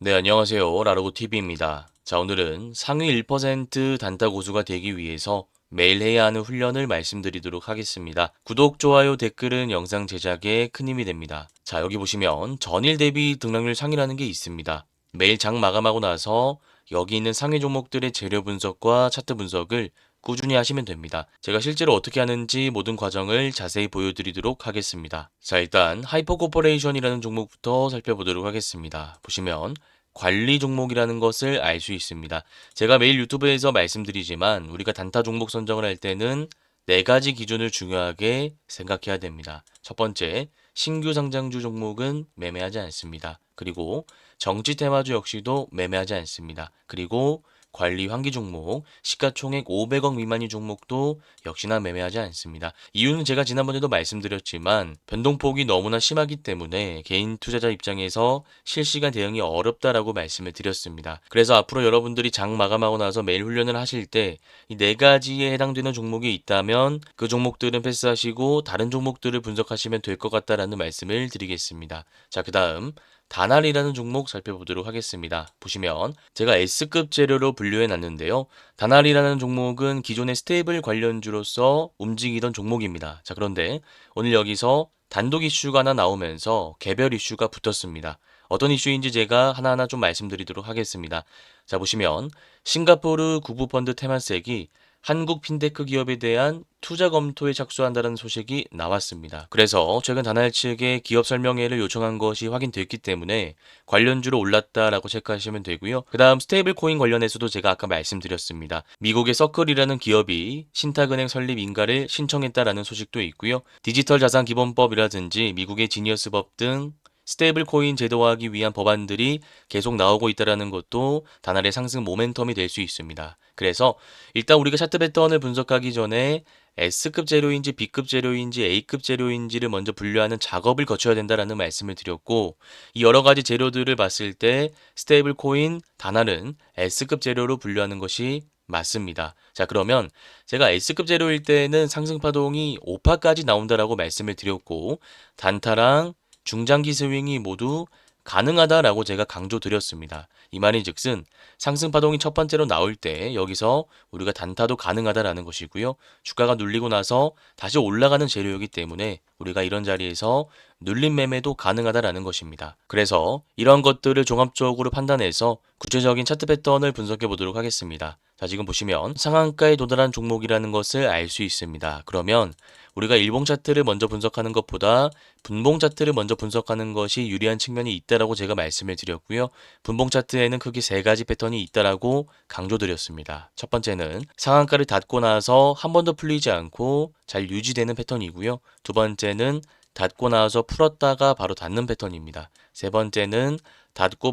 네, 안녕하세요. 라로고TV입니다. 자, 오늘은 상위 1% 단타 고수가 되기 위해서 매일 해야 하는 훈련을 말씀드리도록 하겠습니다. 구독, 좋아요, 댓글은 영상 제작에 큰 힘이 됩니다. 자, 여기 보시면 전일 대비 등락률 상위라는 게 있습니다. 매일 장 마감하고 나서 여기 있는 상위 종목들의 재료 분석과 차트 분석을 꾸준히 하시면 됩니다. 제가 실제로 어떻게 하는지 모든 과정을 자세히 보여드리도록 하겠습니다. 자, 일단 하이퍼코퍼레이션이라는 종목부터 살펴보도록 하겠습니다. 보시면 관리 종목이라는 것을 알 수 있습니다. 제가 매일 유튜브에서 말씀드리지만 우리가 단타 종목 선정을 할 때는 네 가지 기준을 중요하게 생각해야 됩니다. 첫 번째, 신규 상장주 종목은 매매하지 않습니다. 그리고 정치 테마주 역시도 매매하지 않습니다. 그리고 관리 환기 종목, 시가총액 500억 미만의 종목도 역시나 매매하지 않습니다. 이유는 제가 지난번에도 말씀드렸지만 변동폭이 너무나 심하기 때문에 개인 투자자 입장에서 실시간 대응이 어렵다라고 말씀을 드렸습니다. 그래서 앞으로 여러분들이 장 마감하고 나서 매일 훈련을 하실 때 이 네 가지에 해당되는 종목이 있다면 그 종목들은 패스하시고 다른 종목들을 분석하시면 될 것 같다라는 말씀을 드리겠습니다. 자, 그 다음 다날이라는 종목 살펴보도록 하겠습니다. 보시면 제가 S급 재료로 분류해 놨는데요. 다날이라는 종목은 기존의 스테이블 관련주로서 움직이던 종목입니다. 자, 그런데 오늘 여기서 단독 이슈가 하나 나오면서 개별 이슈가 붙었습니다. 어떤 이슈인지 제가 하나하나 좀 말씀드리도록 하겠습니다. 자, 보시면 싱가포르 국부펀드 테마색이 한국 핀테크 기업에 대한 투자 검토에 착수한다는 소식이 나왔습니다. 그래서 최근 다날 측에 기업 설명회를 요청한 것이 확인됐기 때문에 관련주로 올랐다라고 체크하시면 되고요. 그 다음 스테이블 코인 관련해서도 제가 아까 말씀드렸습니다. 미국의 서클이라는 기업이 신탁은행 설립 인가를 신청했다라는 소식도 있고요. 디지털 자산 기본법이라든지 미국의 지니어스법 등 스테이블 코인 제도화하기 위한 법안들이 계속 나오고 있다는 것도 다날의 상승 모멘텀이 될 수 있습니다. 그래서 일단 우리가 차트 패턴을 분석하기 전에 S급 재료인지 B급 재료인지 A급 재료인지를 먼저 분류하는 작업을 거쳐야 된다라는 말씀을 드렸고, 이 여러 가지 재료들을 봤을 때 스테이블 코인 다날은 S급 재료로 분류하는 것이 맞습니다. 자, 그러면 제가 S급 재료일 때는 상승 파동이 5파까지 나온다라고 말씀을 드렸고, 단타랑 중장기 스윙이 모두 가능하다라고 제가 강조드렸습니다. 이 말인즉슨 상승 파동이 첫 번째로 나올 때 여기서 우리가 단타도 가능하다라는 것이고요. 주가가 눌리고 나서 다시 올라가는 재료이기 때문에 우리가 이런 자리에서 눌림 매매도 가능하다라는 것입니다. 그래서 이런 것들을 종합적으로 판단해서 구체적인 차트 패턴을 분석해 보도록 하겠습니다. 자, 지금 보시면 상한가에 도달한 종목이라는 것을 알 수 있습니다. 그러면 우리가 일봉 차트를 먼저 분석하는 것보다 분봉 차트를 먼저 분석하는 것이 유리한 측면이 있다라고 제가 말씀을 드렸고요. 분봉 차트에는 크게 세 가지 패턴이 있다라고 강조드렸습니다. 첫 번째는 상한가를 닫고 나서 한 번도 풀리지 않고 잘 유지되는 패턴이고요. 두 번째는 닫고 나서 풀었다가 바로 닫는 패턴입니다. 세 번째는 닫고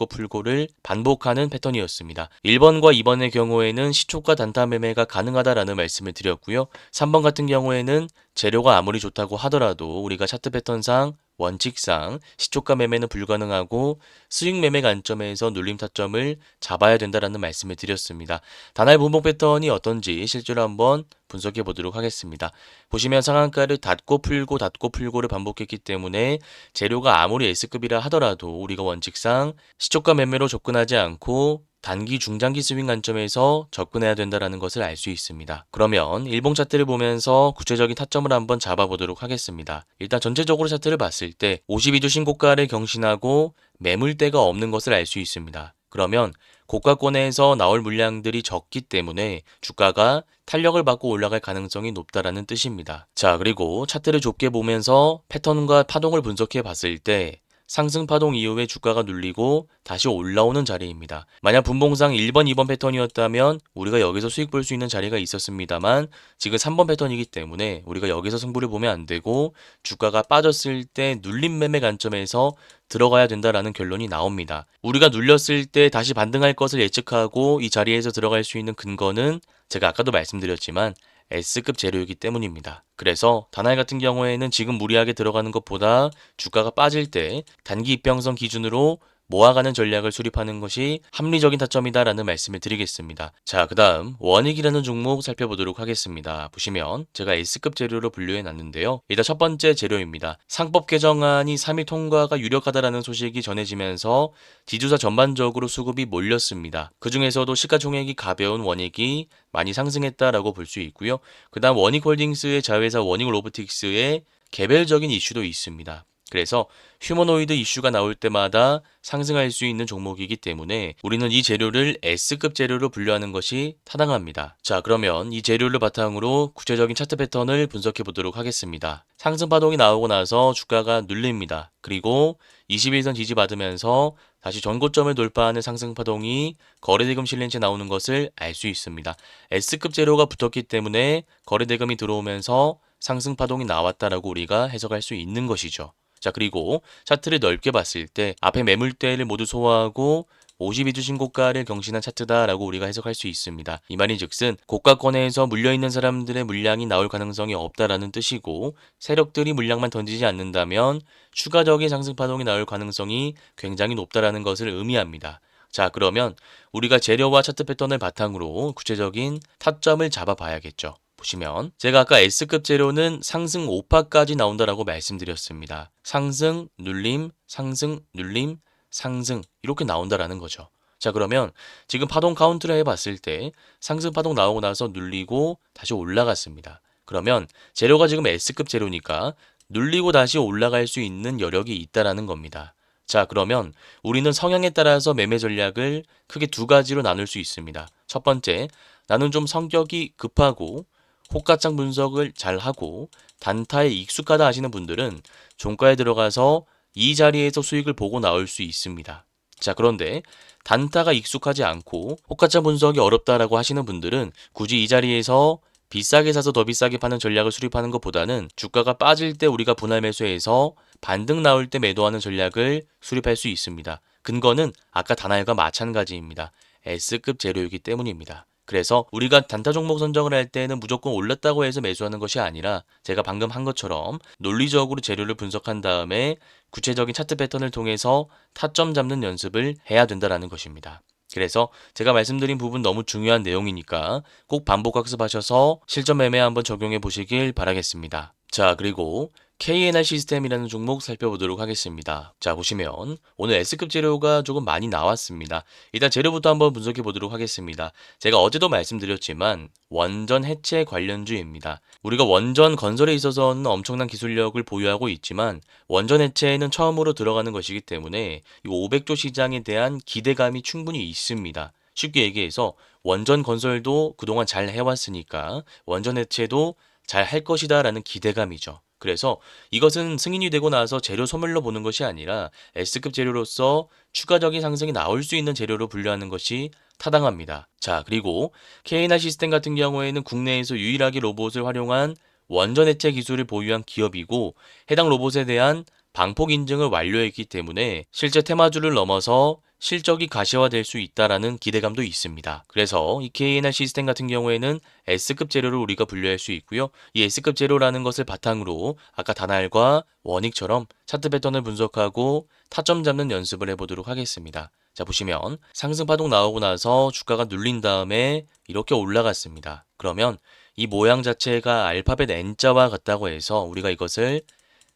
풀고를 반복하는 패턴이었습니다. 1번과 2번의 경우에는 시초가 단타 매매가 가능하다라는 말씀을 드렸고요. 3번 같은 경우에는 재료가 아무리 좋다고 하더라도 우리가 차트 패턴상 원칙상 시초가 매매는 불가능하고 수익 매매 관점에서 눌림 타점을 잡아야 된다라는 말씀을 드렸습니다. 단할 분봉 패턴이 어떤지 실제로 한번 분석해 보도록 하겠습니다. 보시면 상한가를 닫고 풀고를 반복했기 때문에 재료가 아무리 S급이라 하더라도 우리가 원칙상 시초가 매매로 접근하지 않고 단기 중장기 스윙 관점에서 접근해야 된다는 것을 알 수 있습니다. 그러면 일봉 차트를 보면서 구체적인 타점을 한번 잡아보도록 하겠습니다. 일단 전체적으로 차트를 봤을 때 52주 신고가를 경신하고 매물대가 없는 것을 알 수 있습니다. 그러면 고가권에서 나올 물량들이 적기 때문에 주가가 탄력을 받고 올라갈 가능성이 높다라는 뜻입니다. 자, 그리고 차트를 좁게 보면서 패턴과 파동을 분석해 봤을 때 상승 파동 이후에 주가가 눌리고 다시 올라오는 자리입니다. 만약 분봉상 1번, 2번 패턴이었다면 우리가 여기서 수익 볼 수 있는 자리가 있었습니다만 지금 3번 패턴이기 때문에 우리가 여기서 승부를 보면 안 되고 주가가 빠졌을 때 눌림 매매 관점에서 들어가야 된다라는 결론이 나옵니다. 우리가 눌렸을 때 다시 반등할 것을 예측하고 이 자리에서 들어갈 수 있는 근거는 제가 아까도 말씀드렸지만 S급 재료이기 때문입니다. 그래서 다날 같은 경우에는 지금 무리하게 들어가는 것보다 주가가 빠질 때 단기 입병선 기준으로 모아가는 전략을 수립하는 것이 합리적인 타점이다라는 말씀을 드리겠습니다. 자, 그 다음 원익이라는 종목 살펴보도록 하겠습니다. 보시면 제가 S급 재료로 분류해 놨는데요. 일단 첫 번째 재료입니다. 상법 개정안이 3일 통과가 유력하다라는 소식이 전해지면서 지주사 전반적으로 수급이 몰렸습니다. 그 중에서도 시가총액이 가벼운 원익이 많이 상승했다라고 볼 수 있고요. 그 다음 원익홀딩스의 자회사 원익로보틱스의 개별적인 이슈도 있습니다. 그래서 휴머노이드 이슈가 나올 때마다 상승할 수 있는 종목이기 때문에 우리는 이 재료를 S급 재료로 분류하는 것이 타당합니다. 자, 그러면 이 재료를 바탕으로 구체적인 차트 패턴을 분석해 보도록 하겠습니다. 상승 파동이 나오고 나서 주가가 눌립니다. 그리고 21선 지지받으면서 다시 전고점을 돌파하는 상승 파동이 거래대금 실린채 나오는 것을 알 수 있습니다. S급 재료가 붙었기 때문에 거래대금이 들어오면서 상승 파동이 나왔다라고 우리가 해석할 수 있는 것이죠. 자, 그리고 차트를 넓게 봤을 때 앞에 매물대를 모두 소화하고 52주 신고가를 경신한 차트다라고 우리가 해석할 수 있습니다. 이 말인즉슨 고가권에서 물려있는 사람들의 물량이 나올 가능성이 없다라는 뜻이고 세력들이 물량만 던지지 않는다면 추가적인 상승 파동이 나올 가능성이 굉장히 높다라는 것을 의미합니다. 자, 그러면 우리가 재료와 차트 패턴을 바탕으로 구체적인 타점을 잡아봐야겠죠. 보시면 제가 아까 S급 재료는 상승 5파까지 나온다라고 말씀드렸습니다. 상승, 눌림, 상승, 눌림, 상승 이렇게 나온다라는 거죠. 자, 그러면 지금 파동 카운트를 해봤을 때 상승 파동 나오고 나서 눌리고 다시 올라갔습니다. 그러면 재료가 지금 S급 재료니까 눌리고 다시 올라갈 수 있는 여력이 있다라는 겁니다. 자, 그러면 우리는 성향에 따라서 매매 전략을 크게 두 가지로 나눌 수 있습니다. 첫 번째, 나는 좀 성격이 급하고 호가창 분석을 잘 하고 단타에 익숙하다 하시는 분들은 종가에 들어가서 이 자리에서 수익을 보고 나올 수 있습니다. 자, 그런데 단타가 익숙하지 않고 호가창 분석이 어렵다라고 하시는 분들은 굳이 이 자리에서 비싸게 사서 더 비싸게 파는 전략을 수립하는 것보다는 주가가 빠질 때 우리가 분할 매수해서 반등 나올 때 매도하는 전략을 수립할 수 있습니다. 근거는 아까 단알과 마찬가지입니다. S급 재료이기 때문입니다. 그래서 우리가 단타 종목 선정을 할 때는 무조건 올랐다고 해서 매수하는 것이 아니라 제가 방금 한 것처럼 논리적으로 재료를 분석한 다음에 구체적인 차트 패턴을 통해서 타점 잡는 연습을 해야 된다는 것입니다. 그래서 제가 말씀드린 부분 너무 중요한 내용이니까 꼭 반복 학습하셔서 실전 매매 한번 적용해 보시길 바라겠습니다. 자, 그리고 KNR 시스템이라는 종목 살펴보도록 하겠습니다. 자, 보시면 오늘 S급 재료가 조금 많이 나왔습니다. 일단 재료부터 한번 분석해 보도록 하겠습니다. 제가 어제도 말씀드렸지만 원전 해체 관련주입니다. 우리가 원전 건설에 있어서는 엄청난 기술력을 보유하고 있지만 원전 해체에는 처음으로 들어가는 것이기 때문에 이 500조 시장에 대한 기대감이 충분히 있습니다. 쉽게 얘기해서 원전 건설도 그동안 잘 해왔으니까 원전 해체도 잘 할 것이다 라는 기대감이죠. 그래서 이것은 승인이 되고 나서 재료 소멸로 보는 것이 아니라 S급 재료로서 추가적인 상승이 나올 수 있는 재료로 분류하는 것이 타당합니다. 자, 그리고 KNR 시스템 같은 경우에는 국내에서 유일하게 로봇을 활용한 원전 해체 기술을 보유한 기업이고 해당 로봇에 대한 방폭 인증을 완료했기 때문에 실제 테마주를 넘어서 실적이 가시화될 수 있다라는 기대감도 있습니다. 그래서 이 KNR 시스템 같은 경우에는 S급 재료를 우리가 분류할 수 있고요. 이 S급 재료라는 것을 바탕으로 아까 단알과 원익처럼 차트 패턴을 분석하고 타점 잡는 연습을 해보도록 하겠습니다. 자, 보시면 상승 파동 나오고 나서 주가가 눌린 다음에 이렇게 올라갔습니다. 그러면 이 모양 자체가 알파벳 N자와 같다고 해서 우리가 이것을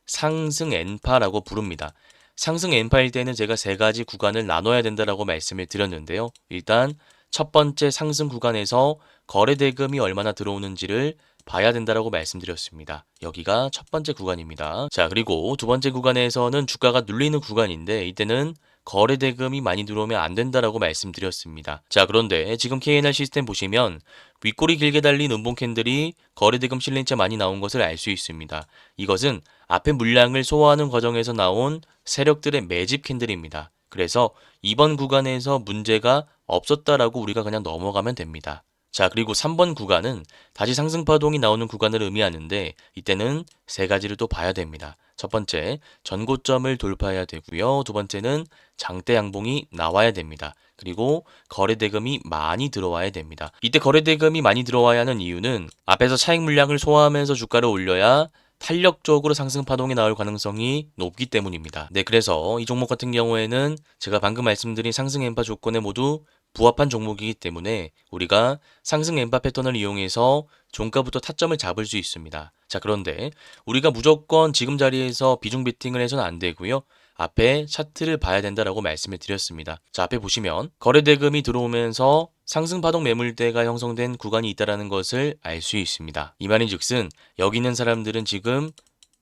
상승 N파라고 부릅니다. 상승 N파일 때는 제가 세 가지 구간을 나눠야 된다라고 말씀을 드렸는데요. 일단 첫 번째 상승 구간에서 거래 대금이 얼마나 들어오는지를 봐야 된다라고 말씀드렸습니다. 여기가 첫 번째 구간입니다. 자, 그리고 두 번째 구간에서는 주가가 눌리는 구간인데 이때는 거래 대금이 많이 들어오면 안 된다라고 말씀드렸습니다. 자, 그런데 지금 KNR 시스템 보시면 윗꼬리 길게 달린 음봉 캔들이 거래 대금 실린 채 많이 나온 것을 알 수 있습니다. 이것은 앞에 물량을 소화하는 과정에서 나온 세력들의 매집 캔들입니다. 그래서 이번 구간에서 문제가 없었다라고 우리가 그냥 넘어가면 됩니다. 자, 그리고 3번 구간은 다시 상승 파동이 나오는 구간을 의미하는데 이때는 세 가지를 또 봐야 됩니다. 첫 번째, 전고점을 돌파해야 되고요. 두 번째는 장대 양봉이 나와야 됩니다. 그리고 거래 대금이 많이 들어와야 됩니다. 이때 거래 대금이 많이 들어와야 하는 이유는 앞에서 차익 물량을 소화하면서 주가를 올려야 탄력적으로 상승 파동이 나올 가능성이 높기 때문입니다. 네, 그래서 이 종목 같은 경우에는 제가 방금 말씀드린 상승 엠파 조건에 모두 부합한 종목이기 때문에 우리가 상승 엠파 패턴을 이용해서 종가부터 타점을 잡을 수 있습니다. 자, 그런데 우리가 무조건 지금 자리에서 비중 베팅을 해서는 안 되고요. 앞에 차트를 봐야 된다라고 말씀을 드렸습니다. 자, 앞에 보시면 거래 대금이 들어오면서 상승 파동 매물대가 형성된 구간이 있다라는 것을 알 수 있습니다. 이 말인즉슨 여기 있는 사람들은 지금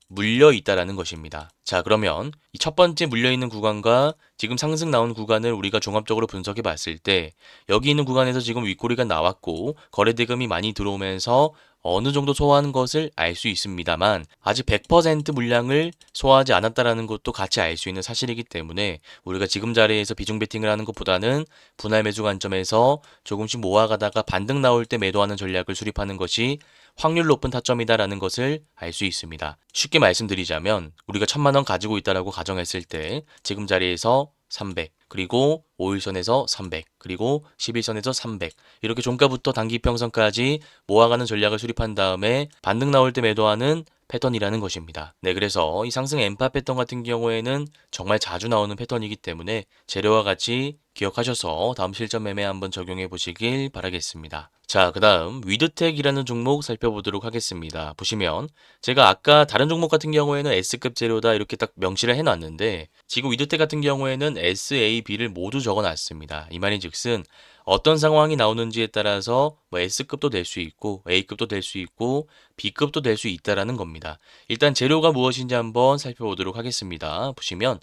물려 있다라는 것입니다. 자, 그러면 이 첫 번째 물려 있는 구간과 지금 상승 나온 구간을 우리가 종합적으로 분석해 봤을 때 여기 있는 구간에서 지금 윗꼬리가 나왔고 거래 대금이 많이 들어오면서 어느 정도 소화하는 것을 알 수 있습니다만 아직 100% 물량을 소화하지 않았다라는 것도 같이 알 수 있는 사실이기 때문에 우리가 지금 자리에서 비중 베팅을 하는 것보다는 분할 매수 관점에서 조금씩 모아가다가 반등 나올 때 매도하는 전략을 수립하는 것이 확률 높은 타점이다라는 것을 알 수 있습니다. 쉽게 말씀드리자면 우리가 1000만 원 가지고 있다라고 가정했을 때 지금 자리에서 300, 그리고 5일선에서 300, 그리고 11선에서 300 이렇게 종가부터 단기 평선까지 모아가는 전략을 수립한 다음에 반등 나올 때 매도하는 패턴이라는 것입니다. 네, 그래서 이 상승 엠파 패턴 같은 경우에는 정말 자주 나오는 패턴이기 때문에 재료와 같이 기억하셔서 다음 실전 매매 한번 적용해 보시길 바라겠습니다. 자, 그 다음 위드텍이라는 종목 살펴보도록 하겠습니다. 보시면 제가 아까 다른 종목 같은 경우에는 S급 재료다 이렇게 딱 명시를 해놨는데 지금 위드텍 같은 경우에는 S, A, B를 모두 적어놨습니다. 이 말인즉슨 어떤 상황이 나오는지에 따라서 뭐 S급도 될 수 있고 A급도 될 수 있고 B급도 될 수 있다라는 겁니다. 일단 재료가 무엇인지 한번 살펴보도록 하겠습니다. 보시면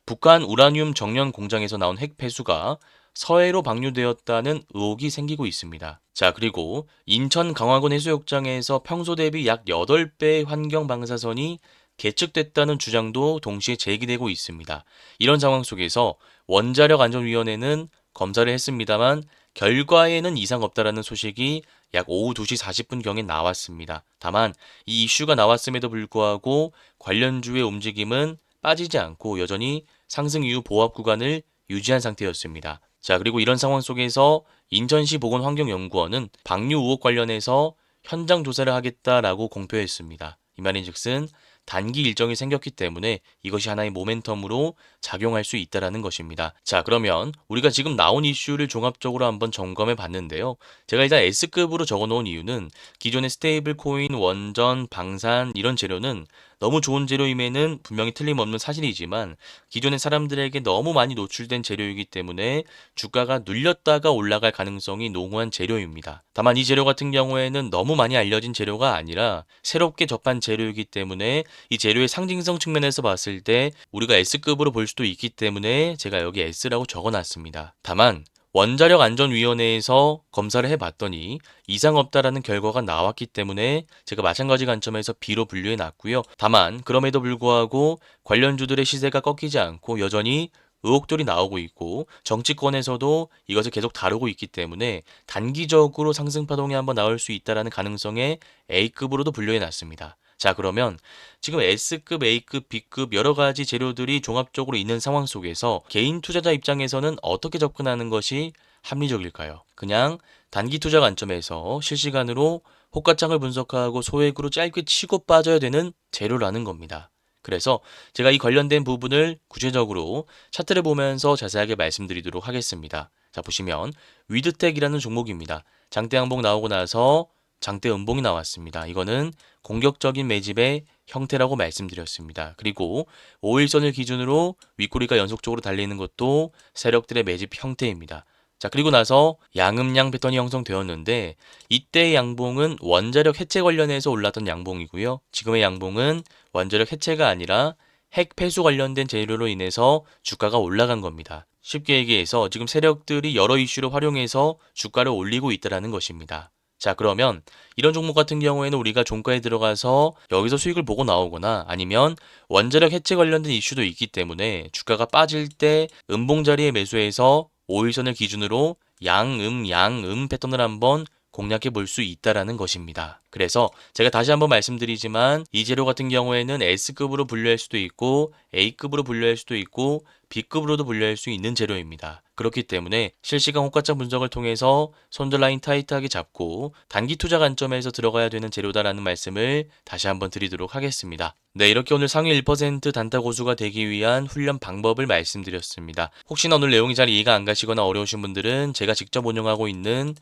북한 우라늄 정년 공장에서 나온 핵 폐수가 서해로 방류되었다는 의혹이 생기고 있습니다. 자, 그리고 인천 강화군 해수욕장에서 평소 대비 약 8배의 환경 방사선이 계측됐다는 주장도 동시에 제기되고 있습니다. 이런 상황 속에서 원자력안전위원회는 검사를 했습니다만 결과에는 이상 없다라는 소식이 약 오후 2시 40분경에 나왔습니다. 다만 이 이슈가 나왔음에도 불구하고 관련주의 움직임은 빠지지 않고 여전히 상승 이후 보합 구간을 유지한 상태였습니다. 자, 그리고 이런 상황 속에서 인천시 보건환경연구원은 방류 의혹 관련해서 현장 조사를 하겠다라고 공표했습니다. 이 말인즉슨 단기 일정이 생겼기 때문에 이것이 하나의 모멘텀으로 작용할 수 있다라는 것입니다. 자, 그러면 우리가 지금 나온 이슈를 종합적으로 한번 점검해 봤는데요. 제가 일단 S급으로 적어 놓은 이유는 기존의 스테이블 코인, 원전, 방산 이런 재료는 너무 좋은 재료임에는 분명히 틀림없는 사실이지만 기존의 사람들에게 너무 많이 노출된 재료이기 때문에 주가가 눌렸다가 올라갈 가능성이 농후한 재료입니다. 다만 이 재료 같은 경우에는 너무 많이 알려진 재료가 아니라 새롭게 접한 재료이기 때문에 이 재료의 상징성 측면에서 봤을 때 우리가 S급으로 볼 수도 있기 때문에 제가 여기 S라고 적어놨습니다. 다만 원자력안전위원회에서 검사를 해봤더니 이상 없다라는 결과가 나왔기 때문에 제가 마찬가지 관점에서 B로 분류해 놨고요. 다만 그럼에도 불구하고 관련주들의 시세가 꺾이지 않고 여전히 의혹들이 나오고 있고 정치권에서도 이것을 계속 다루고 있기 때문에 단기적으로 상승 파동이 한번 나올 수 있다는 가능성에 A급으로도 분류해 놨습니다. 자, 그러면 지금 S급, A급, B급 여러 가지 재료들이 종합적으로 있는 상황 속에서 개인 투자자 입장에서는 어떻게 접근하는 것이 합리적일까요? 그냥 단기 투자 관점에서 실시간으로 호가창을 분석하고 소액으로 짧게 치고 빠져야 되는 재료라는 겁니다. 그래서 제가 이 관련된 부분을 구체적으로 차트를 보면서 자세하게 말씀드리도록 하겠습니다. 자, 보시면 위드텍이라는 종목입니다. 장대 항복 나오고 나서 장대 음봉이 나왔습니다. 이거는 공격적인 매집의 형태라고 말씀드렸습니다. 그리고 5일선을 기준으로 윗꼬리가 연속적으로 달리는 것도 세력들의 매집 형태입니다. 자, 그리고 나서 양음양 패턴이 형성되었는데 이때의 양봉은 원자력 해체 관련해서 올랐던 양봉이고요. 지금의 양봉은 원자력 해체가 아니라 핵 폐수 관련된 재료로 인해서 주가가 올라간 겁니다. 쉽게 얘기해서 지금 세력들이 여러 이슈를 활용해서 주가를 올리고 있다는 것입니다. 자, 그러면 이런 종목 같은 경우에는 우리가 종가에 들어가서 여기서 수익을 보고 나오거나 아니면 원자력 해체 관련된 이슈도 있기 때문에 주가가 빠질 때 음봉 자리에 매수해서 5일선을 기준으로 양음 패턴을 한번 공략해 볼 수 있다라는 것입니다. 그래서 제가 다시 한번 말씀드리지만 이 재료 같은 경우에는 S급으로 분류할 수도 있고 A급으로 분류할 수도 있고 B급으로도 분류할 수 있는 재료입니다. 그렇기 때문에 실시간 호가차 분석을 통해서 손절 라인 타이트하게 잡고 단기 투자 관점에서 들어가야 되는 재료다라는 말씀을 다시 한번 드리도록 하겠습니다. 네, 이렇게 오늘 상위 1% 단타 고수가 되기 위한 훈련 방법을 말씀드렸습니다. 혹시나 오늘 내용이 잘 이해가 안 가시거나 어려우신 분들은 제가 직접 운영하고 있는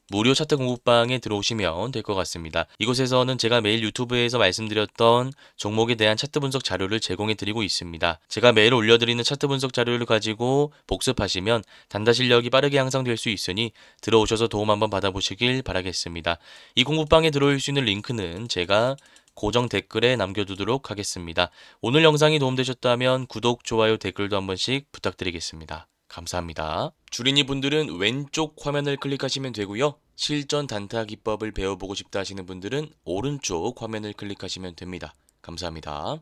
무료 차트 공부방에 들어오시면 될 것 같습니다. 이곳에서는 제가 매일 유튜브에서 말씀드렸던 종목에 대한 차트 분석 자료를 제공해 드리고 있습니다. 제가 매일 올려드리는 차트 분석 자료를 가지고 복습하시면 단타 실력이 빠르게 향상될 수 있으니 들어오셔서 도움 한번 받아보시길 바라겠습니다. 이 공부방에 들어올 수 있는 링크는 제가 고정 댓글에 남겨두도록 하겠습니다. 오늘 영상이 도움되셨다면 구독, 좋아요, 댓글도 한 번씩 부탁드리겠습니다. 감사합니다. 주린이 분들은 왼쪽 화면을 클릭하시면 되고요. 실전 단타 기법을 배워보고 싶다 하시는 분들은 오른쪽 화면을 클릭하시면 됩니다. 감사합니다.